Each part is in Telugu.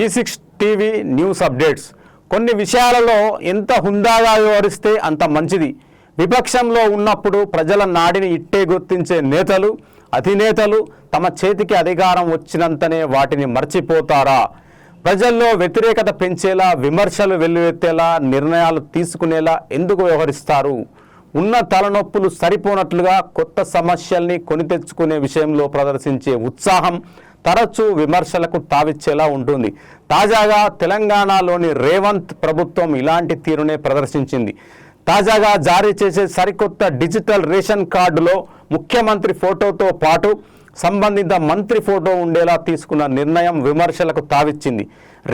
E6 TV news updates. కొన్ని విషయాలలో ఎంత హుందాగా వ్యవహరిస్తే అంత మంచిది. విపక్షంలో ఉన్నప్పుడు ప్రజల నాడిని ఇట్టే గుర్తించే నేతలు, అధినేతలు తమ చేతికి అధికారం వచ్చినంతనే వాటిని మర్చిపోతారా? ప్రజల్లో వ్యతిరేకత పెంచేలా, విమర్శలు వెల్లువెత్తేలా, నిర్ణయాలు తీసుకునేలా ఎందుకు వ్యవహరిస్తారు? ఉన్న తలనొప్పులు సరిపోనట్లుగా కొత్త సమస్యల్ని కొని తెచ్చుకునే విషయంలో ప్రదర్శించే ఉత్సాహం తరచూ విమర్శలకు తావిచ్చేలా ఉంటుంది. తాజాగా తెలంగాణలోని రేవంత్ ప్రభుత్వం ఇలాంటి తీరునే ప్రదర్శించింది. తాజాగా జారీ చేసే సరికొత్త డిజిటల్ రేషన్ కార్డులో ముఖ్యమంత్రి ఫోటోతో పాటు సంబంధిత మంత్రి ఫోటో ఉండేలా తీసుకున్న నిర్ణయం విమర్శలకు తావిచ్చింది.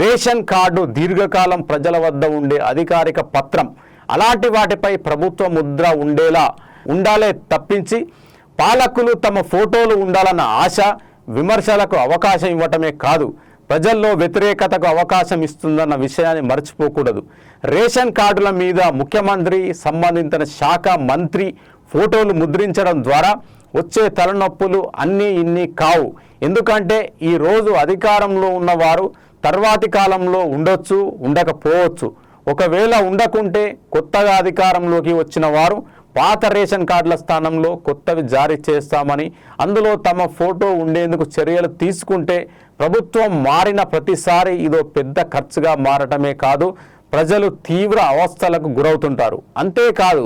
రేషన్ కార్డు దీర్ఘకాలం ప్రజల వద్ద ఉండే అధికారిక పత్రం. అలాంటి వాటిపై ప్రభుత్వ ముద్ర ఉండాలే తప్పించి పాలకులు తమ ఫోటోలు ఉండాలన్న ఆశ విమర్శలకు అవకాశం ఇవ్వటమే కాదు, ప్రజల్లో వ్యతిరేకతకు అవకాశం ఇస్తుందన్న విషయాన్ని మర్చిపోకూడదు. రేషన్ కార్డుల మీద ముఖ్యమంత్రి, సంబంధిత శాఖ మంత్రి ఫోటోలు ముద్రించడం ద్వారా వచ్చే తలనొప్పులు అన్నీ ఇన్ని కావు. ఎందుకంటే ఈరోజు అధికారంలో ఉన్నవారు తర్వాతి కాలంలో ఉండొచ్చు, ఉండకపోవచ్చు. ఒకవేళ ఉండకుంటే కొత్తగా అధికారంలోకి వచ్చిన వారు పాత రేషన్ కార్డుల స్థానంలో కొత్తవి జారీ చేస్తామని, అందులో తమ ఫోటో ఉండేందుకు చర్యలు తీసుకుంటే ప్రభుత్వం మారిన ప్రతిసారి ఇదో పెద్ద ఖర్చుగా మారటమే కాదు, ప్రజలు తీవ్ర అవస్థలకు గురవుతుంటారు. అంతేకాదు,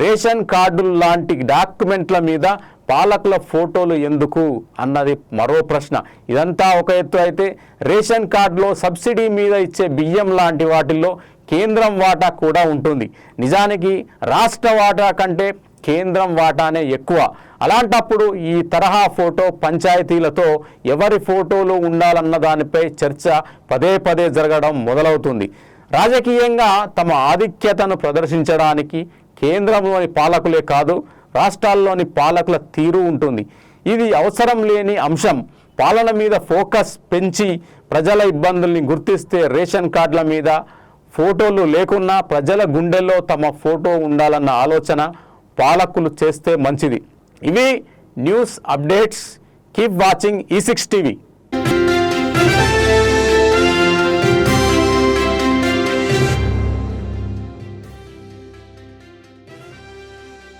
రేషన్ కార్డులు లాంటి డాక్యుమెంట్ల మీద పాలకుల ఫోటోలు ఎందుకు అన్నది మరో ప్రశ్న. ఇదంతా ఒక ఎత్తు అయితే, రేషన్ కార్డులో సబ్సిడీ మీద ఇచ్చే బియ్యం లాంటి వాటిల్లో కేంద్రం వాటా కూడా ఉంటుంది. నిజానికి రాష్ట్ర వాటా కంటే కేంద్రం వాటానే ఎక్కువ. అలాంటప్పుడు ఈ తరహా ఫోటో పంచాయతీలతో ఎవరి ఫోటోలు ఉండాలన్న దానిపై చర్చ పదే పదే జరగడం మొదలవుతుంది. రాజకీయంగా తమ ఆధిక్యతను ప్రదర్శించడానికి కేంద్రంలోని పాలకులే కాదు, రాష్ట్రాల్లోని పాలకుల తీరు ఉంటుంది. ఇది అవసరం లేని అంశం. పాలన మీద ఫోకస్ పెంచి ప్రజల ఇబ్బందుల్ని గుర్తిస్తే రేషన్ కార్డుల మీద ఫోటోలు లేకున్నా ప్రజల గుండెల్లో తమ ఫోటో ఉండాలన్న ఆలోచన పాలకులు చేస్తే మంచిది. ఇవి news updates. Keep watching E6 TV.